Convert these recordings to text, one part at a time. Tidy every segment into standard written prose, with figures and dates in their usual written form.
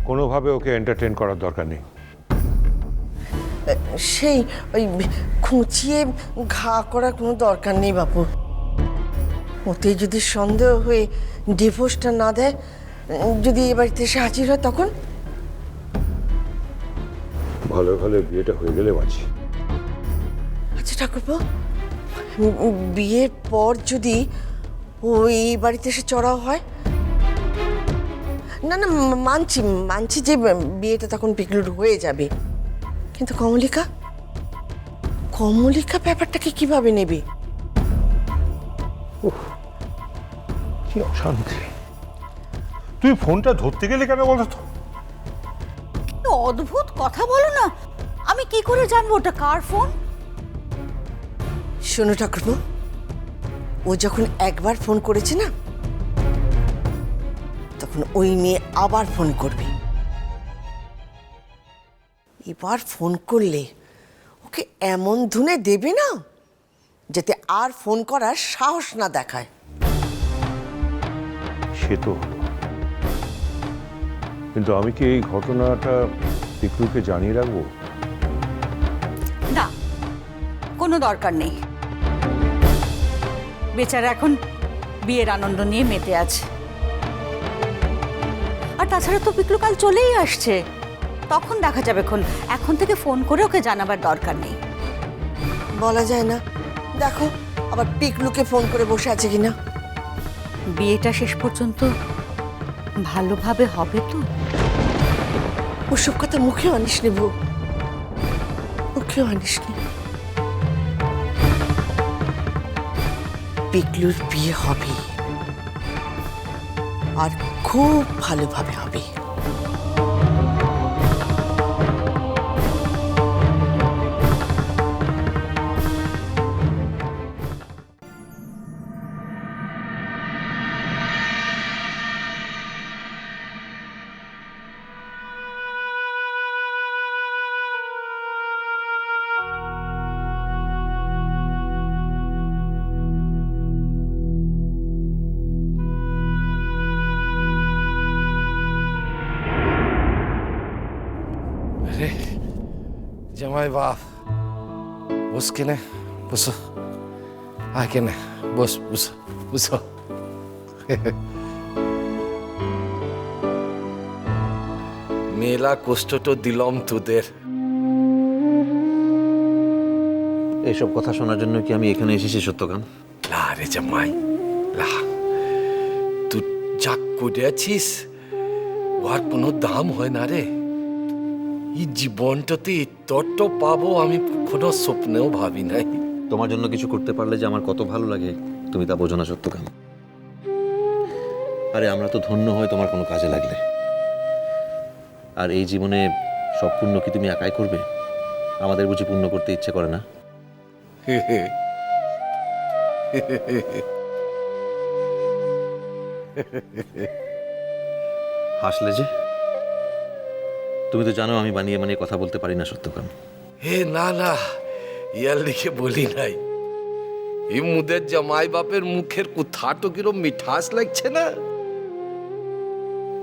কোনোভাবে ওকে এন্টারটেইন করার দরকার নেই। সেই ওই খুঁচিয়ে ঘা করার কোনো দরকার নেই বাপু। ওতে যদি সন্দেহ হয়ে ডিভোর্সটা না দেয়, যদি এ বাড়িতে এসে হাজির হয় তখন? ভালো ভালো বিয়েটা হয়ে গেলে বাঁচি। আচ্ছা ঠাকুরপো, বিয়ের পর যদি ও এই বাড়িতে এসে চড়াও হয়? না না, মানছি মানছি যে বিয়েটা তখন পিকলুর হয়ে যাবে, কিন্তু কমলিকা, কমলিকা ব্যাপারটাকে কিভাবে নেবে? কি অশান্তি! তুই ফোনটা ধরতে গেলে কেন বলো তো? অদ্ভুত কথা বলো না। আমি কি করে জানবো ওটা কার ফোন? শোনো ঠাকুরপো, ও যখন একবার ফোন করেছে না, তখন ওই মেয়ে আবার ফোন করবে। এবার ফোন করলে ওকে এমন ধুনে দেবে না যাতে আর ফোন করার সাহস না দেখায়। সে তো হলো, কিন্তু আমি কি এই ঘটনাটা পিকলুকে জানিয়ে রাখবো? না, কোনো দরকার নেই। বেচারা এখন বিয়ের আনন্দ নিয়ে মেতে আছে। আর তাছাড়া তো পিকলু কাল চলেই আসছে, তখন দেখা যাবে। এখন থেকে ফোন করে ওকে জানাবার দরকার নেই। বলা যায় না, দেখো আবার পিকলুকে ফোন করে বসে আছে কিনা। বিয়েটা শেষ পর্যন্ত ভালোভাবে হবে তো? ওসব কথা মুখেও আনিস নি বউ, মুখেও আনিস নি। পিকলুর বিয়ে হবে, আর খুব ভালোভাবে হবে। अरे जमाई बाप बस केने बसो आ केने बस बसो बसो मेला कष्ट तो दिलम তোদের। এইসব কথা শোনার জন্য কি আমি এখানে এসেছি সত্যকাম? লা রে জামাই লা, তুই যা করেছিস ওর কোনো দাম হয় না রে। এই জীবনটাতে এতটা পাবো আমি কোনো স্বপ্নেও ভাবি নাই। তোমার জন্য কিছু করতে পারলে যে আমার কত ভালো লাগে তুমি তা বোঝো না সত্যকাম। আরে আমরা তো ধন্য হই তোমার কোনো কাজে লাগলে। আর এই জীবনে সব পুণ্য কি তুমি একাই করবে? আমাদের বুঝি পুণ্য করতে ইচ্ছে করে না? হাসলে যে? তুমি তো জানো আমি বানিয়ে বানিয়ে কথা বলতে পারি না সত্যকাম। হে না না, ইয়ার লিখে বলি নাই। এই মুদের জামাই বাপের মুখের কোথাটো কিরম মিঠাস লাগছে না।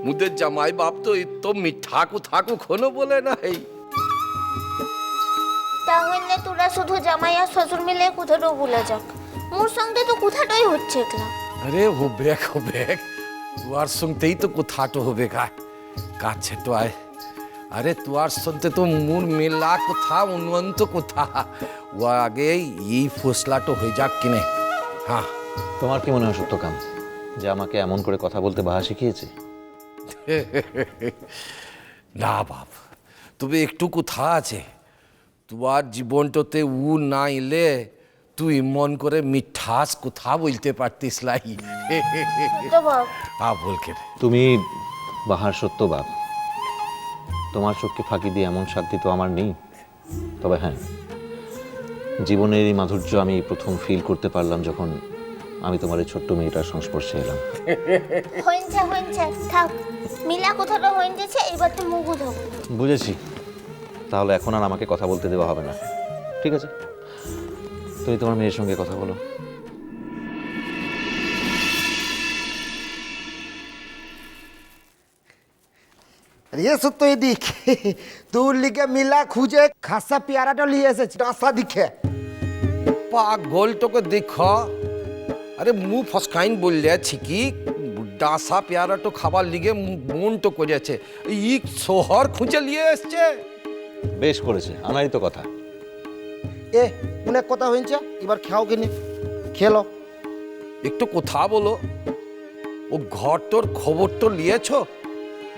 মুদের জামাই বাপ তো এত মিঠা কোথা কখনো বলে নাই। তাহলে তোরা শুধু জামাই আর শ্বশুর মিলে কোথাটাও ভুলে যাক, মোর সঙ্গে তো কোথাটাই হচ্ছে একলা। আরে হবে তুয়ার সঙ্গতেই তো কোথাটো হবে কাছে তো আয়। আরে তুয়ার সঙ্গে তো মোর মেলা কোথা উন্নন্ত কোথা, ও আগে এই ফসলাটো হয়ে যাক কিনে। হ্যাঁ, তোমার কি মনে হয় সত্যকাম যে আমাকে এমন করে কথা বলতে বাহা শিখিয়েছে? না বাপ, তবে একটু কোথা আছে। তুয়ার জীবনটাতে উ না এলে তুই মন করে মিঠাস কোথা বলতে পারতিস লাই। তো বাপ, হ্যাঁ বল কে। তুমি বাহার সত্য বাপ, তোমার চোখকে ফাঁকি দিয়ে এমন শান্তি তো আমার নেই। তবে হ্যাঁ, জীবনের এই মাধুর্য আমি প্রথম ফিল করতে পারলাম যখন আমি তোমার এই ছোট্ট মেয়েটার সংস্পর্শে এলাম। হইছে থাক, মিলা কোথাটা হইছে, এবার তো মুখ ধো। বুঝেছি, তাহলে এখন আর আমাকে কথা বলতে দেওয়া হবে না। ঠিক আছে, তুমি তোমার মেয়ের সঙ্গে কথা বলো। রে সত্য এদিক তোর লিগে মিলা খুঁজে খাসা পেয়ারাটা নিয়ে এসেছি ডাসা দিকে পাগলটাকে দেখ, আরে মুখ ফসকাইন বললেছি কি ডাসা পেয়ারাটো খাবার লিগে মনটো করেছে, ই শহর খুঁজে নিয়ে এসছে। বেশ করেছে, আমারই তো কথা। এ অনেক কথা হয়েছে, এবার খাও কিনে খেলো। একটু কথা বলো, ও ঘরটোর খবর তো নিয়েছ?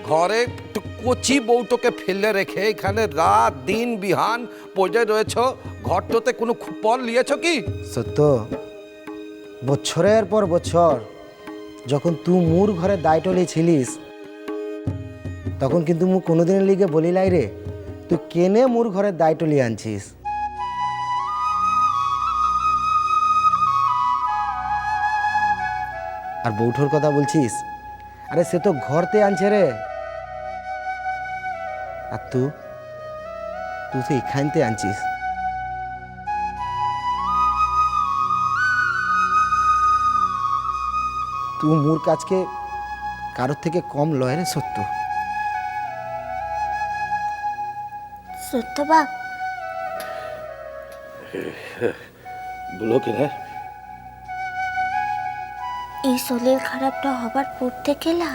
ঘরে একটু কচি বউটোকে ফেলে রেখে এখানে রাত দিন বিহান পড়ে রয়েছ, ঘরটোতে কোনো খবর নিয়েছ কি? সত্য বছরের পর বছর যখন তুই মোর ঘরে দায়িত্ব ছিলিস তখন কিন্তু মু কোনোদিনের লিগে বলি লাই রে তুই কেনে মোর ঘরে দায়িত্ব লিয়ে আনছিস। আর বৌঠোর কথা বলছিস, আরে সে তো ঘরতে আনছে রে, আর তুই তো এখানতে আনছিস। তুই মোর কাজকে কারোর থেকে কম লয় রে সত্য। সত্য বাপ, বলো কি না? এই শরীর খারাপটা হবার পর থেকে না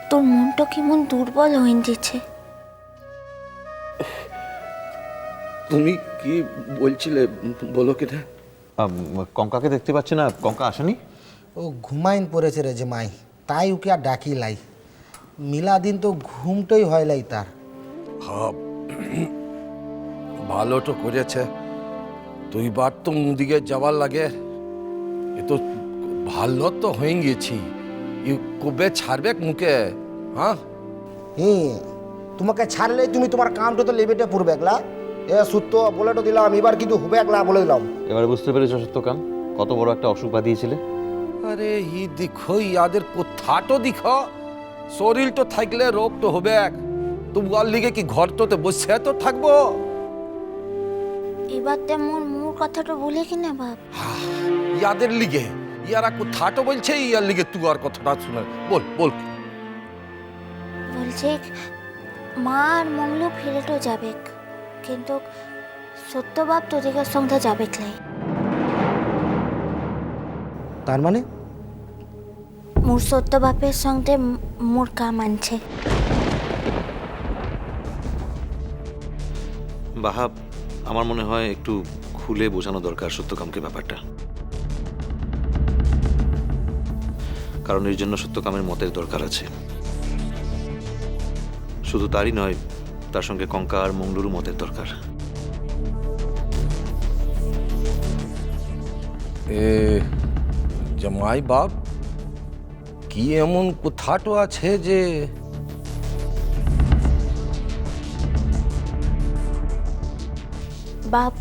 তোর মনটা কেমন দুর্বল হয়ে যেছে। তুমি কি বলছিলে বলো কি না? কঙ্কাকে দেখতে পাচ্ছি না, কঙ্কা আসেনি? ও ঘুমাইন পড়েছে রে যে মাই, তাই ওকে আর ডাকি লাই। মিলা দিন তো ঘুমটাই হয় লাই তার। ভালো তো করেছে, তুই বার তো মুদিকে যাবার লাগে, এ তো ভালো তো হয়ে গেছি, কবে ছাড়বে মুখে? হ্যাঁ তোমাকে ছাড়লে তুমি তোমার কামটা তো লেবেটে পড়বে একলা। এ সত্য বলে তো দিলাম, এবার কিন্তু হবে একলা বলে দিলাম। এবারে বুঝতে পেরেছো সত্যকাম কত বড় একটা অসুখ বাঁধিয়েছিলে? আরে ই দেখো, ইয়াদের কোথাটো দেখো, শরীর তো থাকলে রোগ তো হবে, তোমার লিগে কি ঘর তোতে বসে তো থাকবো? এবার তে মোর মোর কথাটা বলে কিনা বাপ? ইয়াদের লিগে, ইয়ারা কোথাটো বলছে, ইয়ার লিগে তুই আর কথাটা শুনে বল বল। বলছে মা আর মঙ্গলু ফিরেটো যাবে, কিন্তু সত্য বাপ তোদিকের সঙ্গে যাবে লাই। তার মানে মোর সত্য বাপের সঙ্গে মোর কাম আনছে। বাহাব, আমার মনে হয় একটু খুলে বোঝানো দরকার সত্যকামকে ব্যাপারটা, কারণ এর জন্য সত্যকামের মতের দরকার আছে। শুধু তারই নয়, তার সঙ্গে কঙ্কা আর মঙ্গলুরু মতের দরকার। জামাই বাপ, কি এমন কোথাটো আছে যে বাপ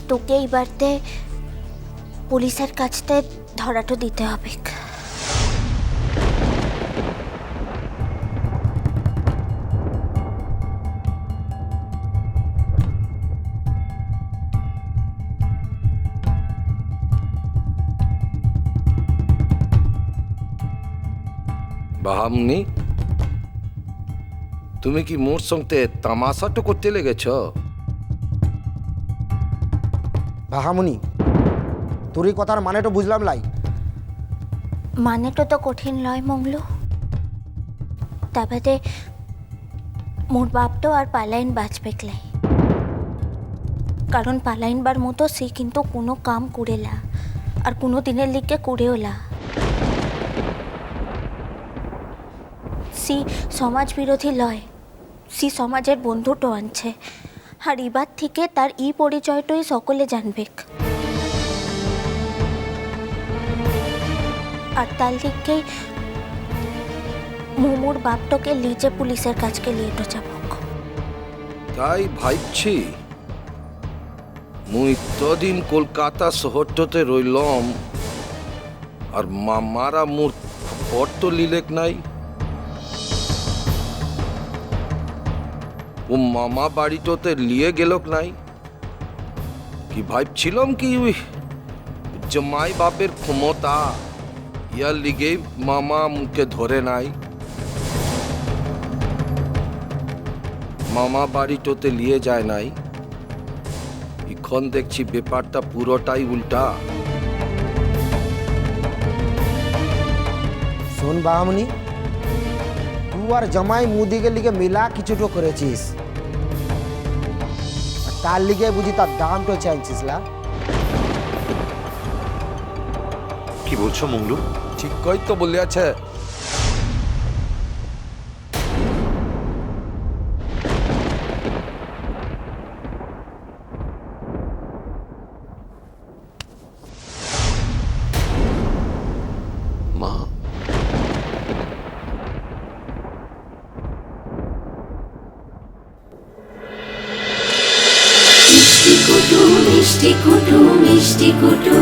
তোকে এই বাড়িতে পুলিশের কাছতে ধরাটো দিতে হবে। বাহামনি, তুমি কি মোর সঙ্গে তামাশাটো করতে লেগেছ? ভাহামুনি, তোর এই কথার মানেটা বুঝলাম লাই। মানেটা তো কঠিন লয় মঙ্গলু, তবে মোর বাপ তো আর পালাইন বাঁচবে লাই, কারণ পালাইনবার মতো সে কিন্তু কোনো কাম করেলা আর কোনো দিনের লিগে করেওলা। সি সমাজ বিরোধী লয়, সি সমাজের বন্ধুটো আনছে, আর এবার থেকে তার ই পরিচয়টাই সকলে জানবে। আর তার দিকেই মোমোর বাপটাকে লিজে পুলিশের কাছকে লিয়েটো যাব। তাই ভাবছি, মুই তদিন কলকাতা শহরটাতে রইলাম, আর মামারা মোর খবর তো লিলেক নাই। ও মামা বাড়িটাতে লিয়ে গেলক নাই, কি ভাবছিলাম কি জামাই বাপের ক্ষমতা, ইয়ার লিগে মামা মুখে ধরে নাই। মামা বাড়িটোতে নিয়ে যায় নাই, এখন দেখছি ব্যাপারটা পুরোটাই উল্টা। শোন বাহামনি, তুই আর জামাই মুদিকে লিগে মিলা কিছুটো করেছিস, আর তার লিগে বুঝি তার দামটা চাইছিস লা। কি বলছো মঙ্গলু? ঠিকই তো বলিয়াছে। মা, মিষ্টি কুটু মিষ্টি কুটু মিষ্টি কুটু